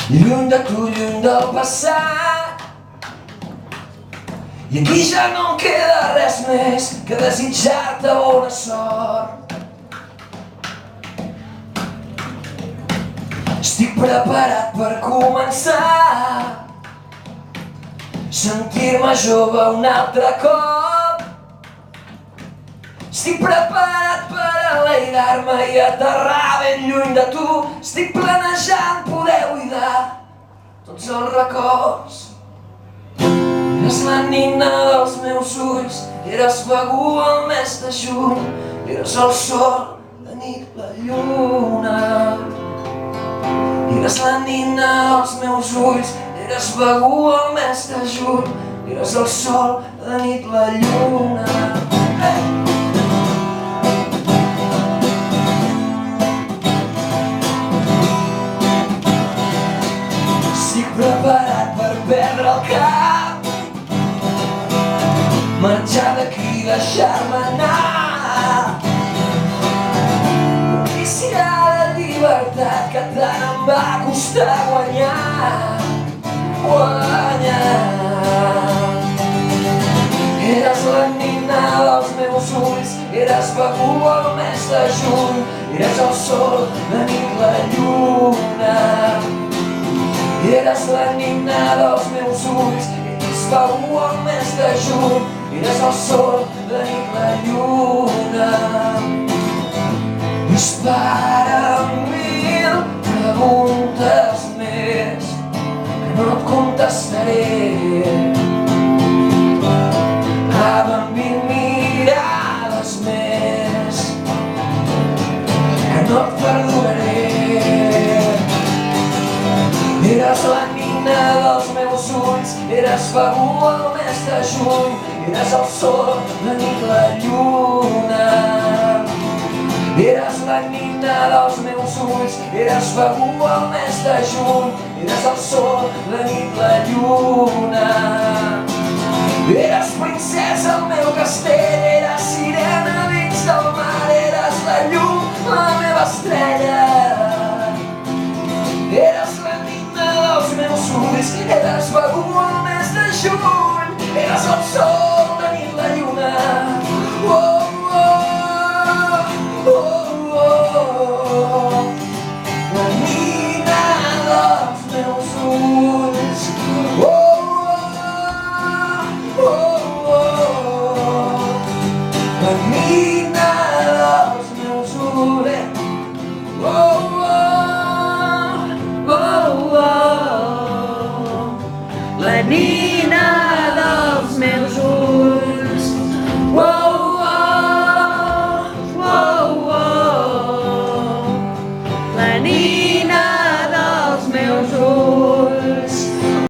Lluny de tu, lluny del passat. I aquí ja no em queda res més que desitjar-te bona sort. Estic preparat per començar, sentir-me jove un altre cop. Estic preparat per enlairar-me i aterrar ben lluny de tu. Estic planejant poder buidar tots els records. Eres la nina dels meus ulls, eres Begur el mes de juny, eres el sol, la nit, la lluna. Eres la nina dels meus ulls, eres Begur el mes de juny, eres el sol, la nit, la lluna. Estic preparat per perdre el cap, marxar d'aquí i deixar-me anar. Delícia de llibertat que tant em va costar guanyar. Eres la nina dels meus ulls, eres Begur el mes de juny, eres el sol, la nit, la lluna. Eres la nina dels meus ulls, eres Begur el mes de juny, eres el sol, la nit, la lluna. Dispara mil preguntes més que no et contestaré. Clava'n 20 mirades més que no et perdonaré. Eres la nina dels meus ulls, eres Begur el mes de juny, eres el sol, la nit, la lluna. Eres la nina dels meus ulls, eres Begur el mes de juny, eres el sol, la nit, la lluna. Eres princesa al meu castell, eres sirena dins del mar, eres la llum, la meva estrella. Eres la nina dels meus ulls, eres Begur el mes de juny, eres el sol, la nit, la lluna. La nina dels meus ulls. La nina dels meus ulls. La nina dels meus ulls. La nina